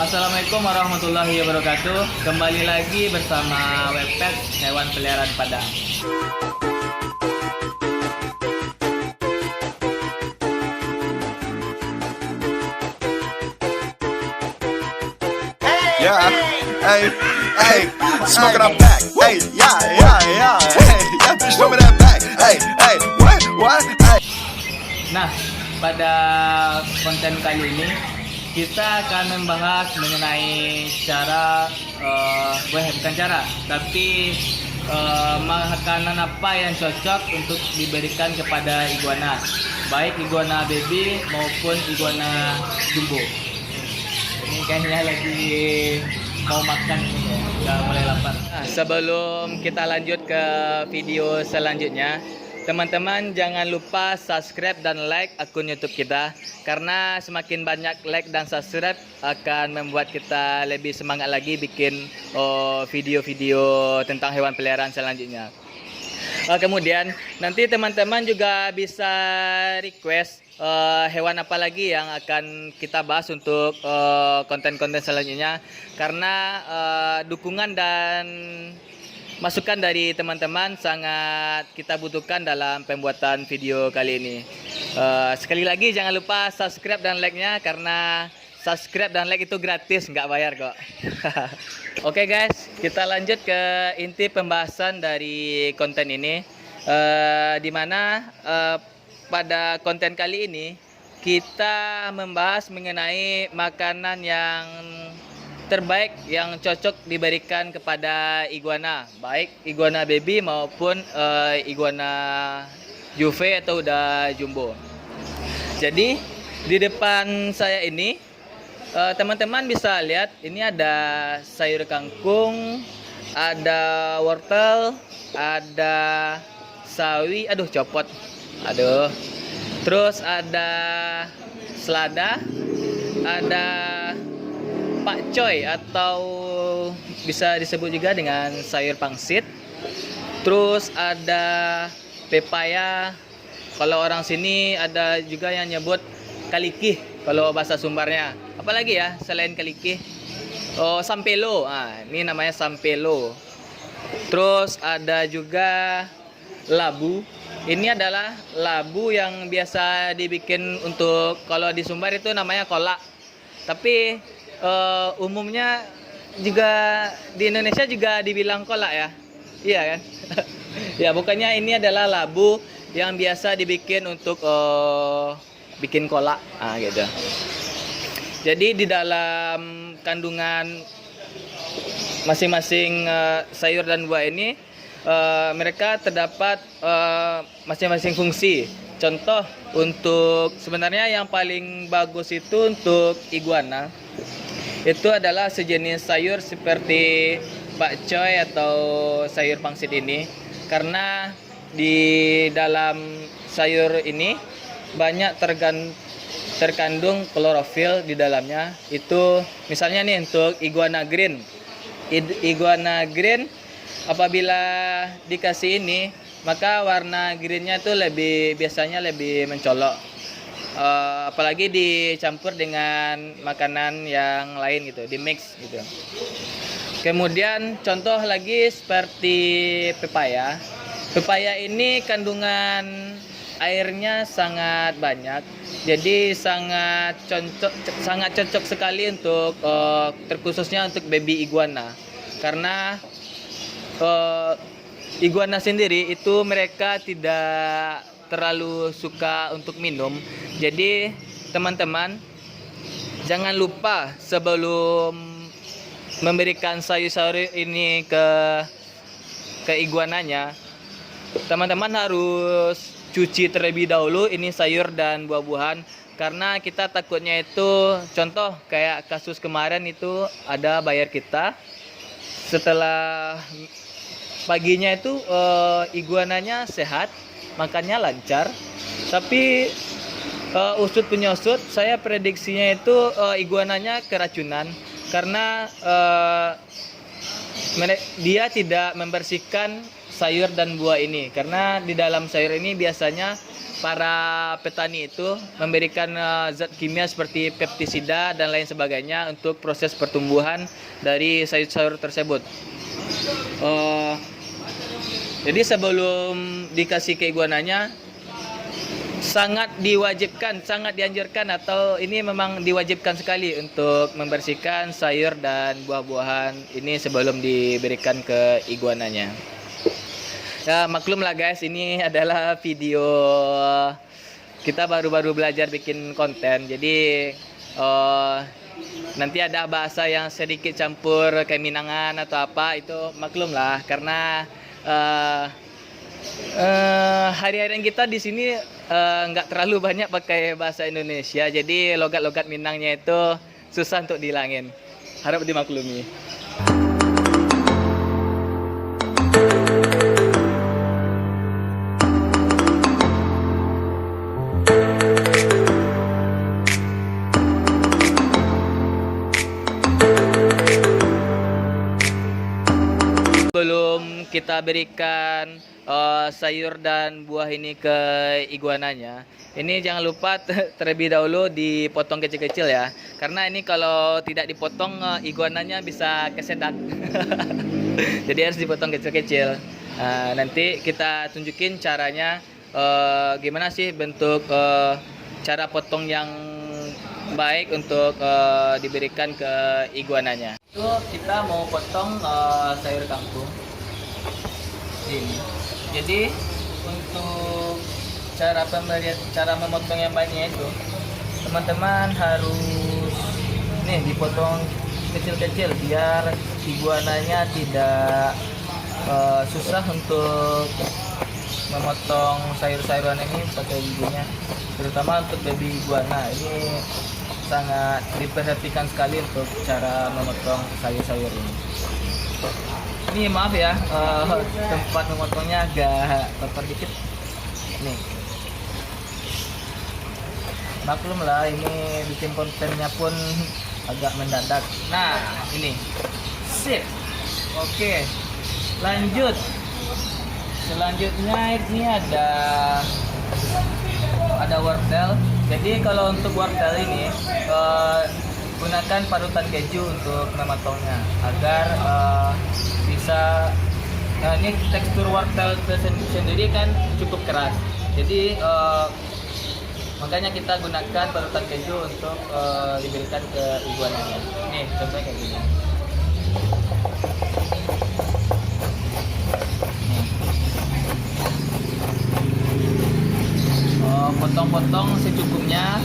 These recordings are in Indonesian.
Assalamualaikum warahmatullahi wabarakatuh. Kembali lagi bersama Webpet Hewan Peliharaan Padang. Yeah, hey, smoking up back. Hey, yeah. Hey, that bitch show me that back. Hey, what? Hey. Nah, pada konten kali ini kita akan membahas mengenai cara, bukan cara, tapi makanan apa yang cocok untuk diberikan kepada iguana, baik iguana baby maupun iguana jumbo. Ini kayaknya lagi mau makan, udah mulai lapar. Sebelum kita lanjut ke video selanjutnya, teman-teman jangan lupa subscribe dan like akun YouTube kita, karena semakin banyak like dan subscribe akan membuat kita lebih semangat lagi bikin video-video tentang hewan peliharaan selanjutnya. Kemudian nanti teman-teman juga bisa request hewan apa lagi yang akan kita bahas untuk konten-konten selanjutnya, karena dukungan dan masukan dari teman-teman sangat kita butuhkan dalam pembuatan video kali ini. Sekali lagi jangan lupa subscribe dan like-nya, karena subscribe dan like itu gratis, nggak bayar kok. Oke guys, kita lanjut ke inti pembahasan dari konten ini, dimana pada konten kali ini kita membahas mengenai makanan yang terbaik yang cocok diberikan kepada iguana, baik iguana baby maupun iguana juve atau udah jumbo. Jadi di depan saya ini teman-teman bisa lihat ini ada sayur kangkung, ada wortel, ada sawi, copot. Terus ada selada, ada pakcoy atau bisa disebut juga dengan sayur pangsit. Terus ada pepaya. Kalau orang sini ada juga yang nyebut kalikih kalau bahasa Sumbarnya. Apalagi ya selain kalikih? Sampelo. Ini namanya sampelo. Terus ada juga labu. Ini adalah labu yang biasa dibikin untuk, kalau di Sumbar itu namanya kolak. Tapi umumnya juga di Indonesia juga dibilang kolak ya. Iya kan? Ya, bukannya ini adalah labu yang biasa dibikin untuk bikin kolak. Gitu. Jadi di dalam kandungan masing-masing sayur dan buah ini mereka terdapat masing-masing fungsi. Contoh, untuk sebenarnya yang paling bagus itu untuk iguana itu adalah sejenis sayur seperti pakcoy atau sayur pangsit ini, karena di dalam sayur ini banyak terkandung klorofil di dalamnya. Itu misalnya nih untuk iguana green. Iguana green apabila dikasih ini, maka warna greennya itu biasanya lebih mencolok. Apalagi dicampur dengan makanan yang lain gitu, di mix gitu. Kemudian contoh lagi seperti pepaya. Pepaya ini kandungan airnya sangat banyak, jadi sangat cocok sekali untuk terkhususnya untuk baby iguana, karena iguana sendiri itu mereka tidak terlalu suka untuk minum. Jadi teman-teman jangan lupa sebelum memberikan sayur-sayur ini ke iguananya, teman-teman harus cuci terlebih dahulu ini sayur dan buah-buahan, karena kita takutnya itu, contoh kayak kasus kemarin itu ada buyer kita, setelah paginya itu iguananya sehat, makannya lancar, tapi usut penyusut saya prediksinya itu iguananya keracunan, karena dia tidak membersihkan sayur dan buah ini, karena di dalam sayur ini biasanya para petani itu memberikan zat kimia seperti pestisida dan lain sebagainya untuk proses pertumbuhan dari sayur-sayur tersebut. Jadi sebelum dikasih ke iguananya, sangat diwajibkan, sangat dianjurkan, atau ini memang diwajibkan sekali untuk membersihkan sayur dan buah-buahan ini sebelum diberikan ke iguananya. Ya, maklumlah guys, ini adalah video kita baru-baru belajar bikin konten. Jadi nanti ada bahasa yang sedikit campur keminangan atau apa, itu maklumlah karena hari-harian kita di sini nggak terlalu banyak pakai bahasa Indonesia. Jadi logat-logat Minangnya itu susah untuk dihilangin. Harap dimaklumi. Sebelum kita berikan sayur dan buah ini ke iguananya, ini jangan lupa terlebih dahulu dipotong kecil-kecil ya, karena ini kalau tidak dipotong iguananya bisa kesedak. Jadi harus dipotong kecil-kecil. Nanti kita tunjukin caranya, gimana sih bentuk cara potong yang baik untuk diberikan ke iguananya. Itu kita mau potong sayur kangkung ini. Jadi untuk cara memotong yang baiknya itu, teman-teman harus nih dipotong kecil-kecil biar iguananya tidak susah untuk memotong sayur-sayuran ini pakai giginya, terutama untuk baby iguana. Ini sangat diperhatikan sekali untuk cara memotong sayur-sayur ini. Ini maaf ya, tempat memotongnya agak kotor dikit. Nih, maklum lah, ini bikin kontennya pun agak mendadak. Nah, ini sip. Oke, lanjut. Selanjutnya ini ada wortel. Jadi kalau untuk wortel ini gunakan parutan keju untuk memotongnya agar bisa. Nah, ini tekstur wortel sendiri kan cukup keras. Jadi makanya kita gunakan parutan keju untuk diberikan ke iguananya. Nih, contohnya kayak gini. Potong-potong secukupnya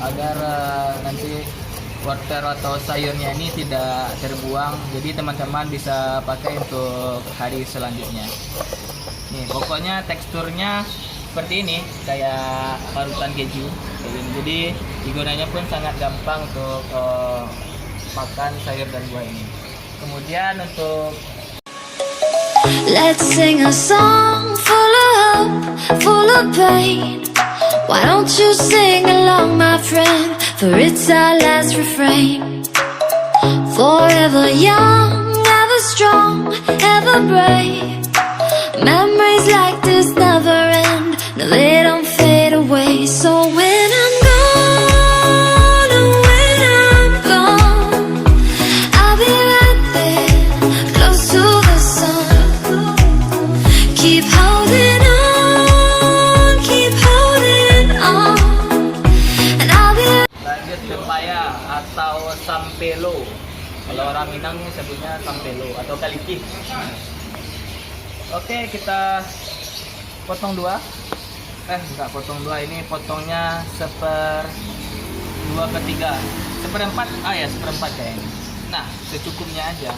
agar nanti wortel atau sayurnya ini tidak terbuang. Jadi teman-teman bisa pakai untuk hari selanjutnya. Nih, pokoknya teksturnya seperti ini, kayak parutan keju kayak gini. Jadi iguananya pun sangat gampang untuk makan sayur dan buah ini. Kemudian untuk let's sing a song full of hope, full of pain. Why don't you sing along, my friend? For it's our last refrain. Forever young, ever strong, ever brave. Memories like this never end. No, they don't fade away. So when I'm gone, oh, when I'm gone, I'll be right there, close to the sun. Keep holding on, keep holding on, and I'll be. lanjut pepaya atau sampelo. Kalau orang Minang sebutnya sampelo atau kaliki. Oke, kita potong dua. Enggak potong dua, ini potongnya 1/2/3, 1/4. Ya 1/4 kayaknya. Nah, secukupnya aja.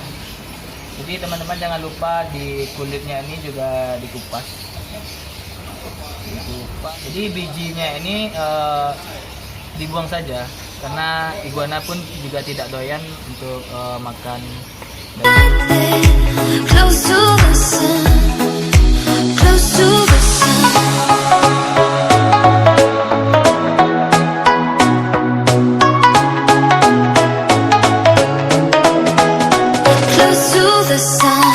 Jadi teman-teman jangan lupa di kulitnya ini juga dikupas. Jadi bijinya ini dibuang saja, karena iguana pun juga tidak doyan untuk makan. Close to the sun, close to the sun. Close to the sun.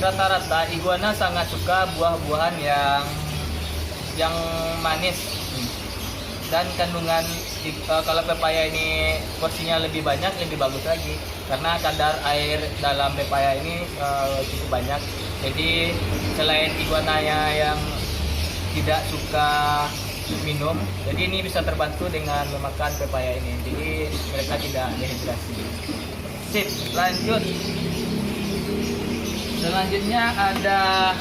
rata-rata iguana sangat suka buah-buahan yang manis. Dan kandungan kalau pepaya ini porsinya lebih banyak lebih bagus lagi, karena kadar air dalam pepaya ini cukup banyak. Jadi selain iguananya yang tidak suka minum, jadi ini bisa terbantu dengan memakan pepaya ini, jadi mereka tidak dehidrasi. Sip, lanjut. Selanjutnya ada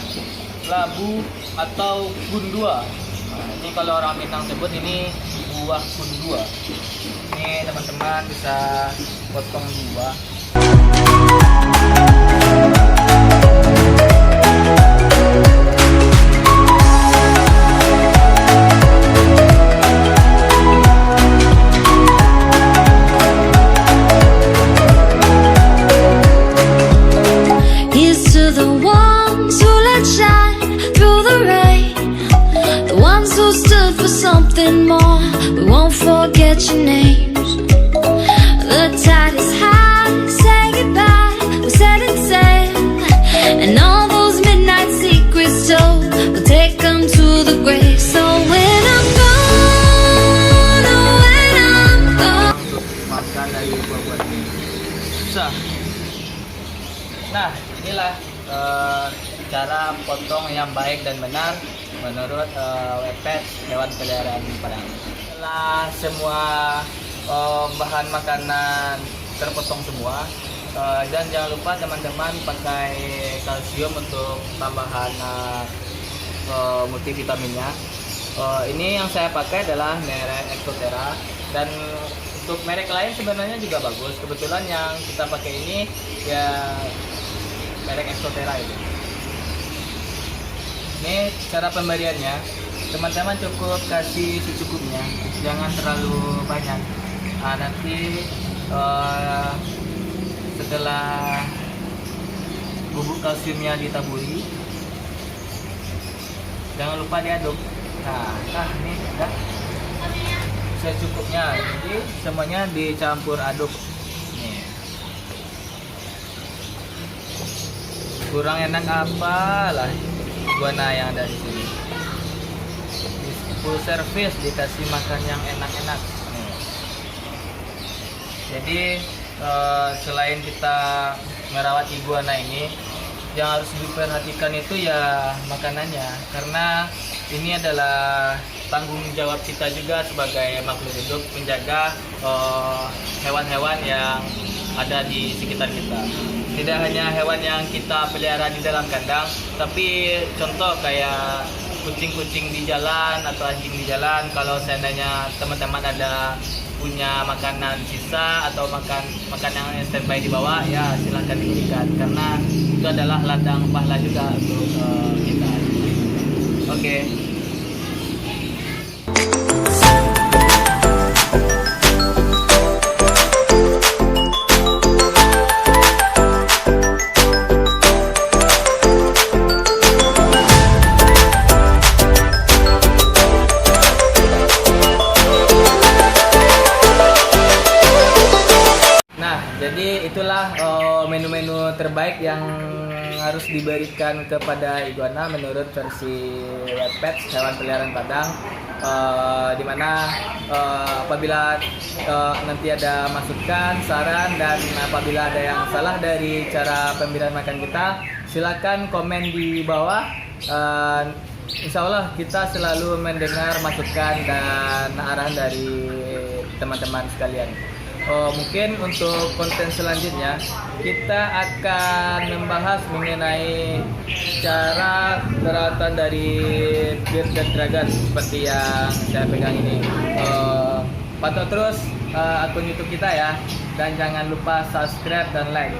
labu atau gundua. Nah, ini kalau orang Minang sebut ini buah gundua. Ini teman-teman bisa potong dua. Here's to the ones who let shine through the rain, the ones who stood for something more. We won't forget your names. The tide is high, say goodbye. We're setting sail, and all those midnight secrets told, we'll take them to the grave. So when I'm gone, oh, when I'm gone. Makan dari buah-buahan ini susah. Nah, inilah cara potong yang baik dan benar menurut Webpet hewan peliharaan Padang. Setelah semua bahan makanan terpotong semua, dan jangan lupa teman-teman pakai kalsium untuk tambahan multivitaminnya. Ini yang saya pakai adalah merek Ectotera, dan untuk merek lain sebenarnya juga bagus. Kebetulan yang kita pakai ini ya merek Ectotera itu. Ini cara pemberiannya, teman-teman cukup kasih secukupnya, jangan terlalu banyak. Nanti setelah bubuk kalsiumnya ditaburi, jangan lupa diaduk. Nah ini udah secukupnya, jadi semuanya dicampur aduk. Nih. Kurang enak apalah iguana yang ada di sini. Full service, dikasih makan yang enak-enak. Nih. Jadi selain kita merawat iguana ini, yang harus diperhatikan itu ya makanannya, karena ini adalah tanggung jawab kita juga sebagai makhluk hidup menjaga hewan-hewan yang ada di sekitar kita. Tidak hanya hewan yang kita pelihara di dalam kandang, tapi contoh kayak kucing-kucing di jalan atau anjing di jalan. Kalau seandainya teman-teman ada punya makanan sisa atau makan yang standby di bawah, ya silahkan diberikan, karena itu adalah ladang pahala juga untuk kita. Oke. Jadi itulah menu-menu terbaik yang harus diberikan kepada iguana menurut versi Webpet hewan peliharaan Padang, dimana apabila nanti ada masukan, saran, dan apabila ada yang salah dari cara pemberian makan kita, silakan komen di bawah. Insya Allah kita selalu mendengar masukan dan arahan dari teman-teman sekalian. Mungkin untuk konten selanjutnya kita akan membahas mengenai cara perawatan dari bearded dragon seperti yang saya pegang ini. Pantau terus akun YouTube kita ya, dan jangan lupa subscribe dan like.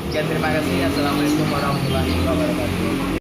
Sekian, terima kasih. Assalamualaikum warahmatullahi wabarakatuh.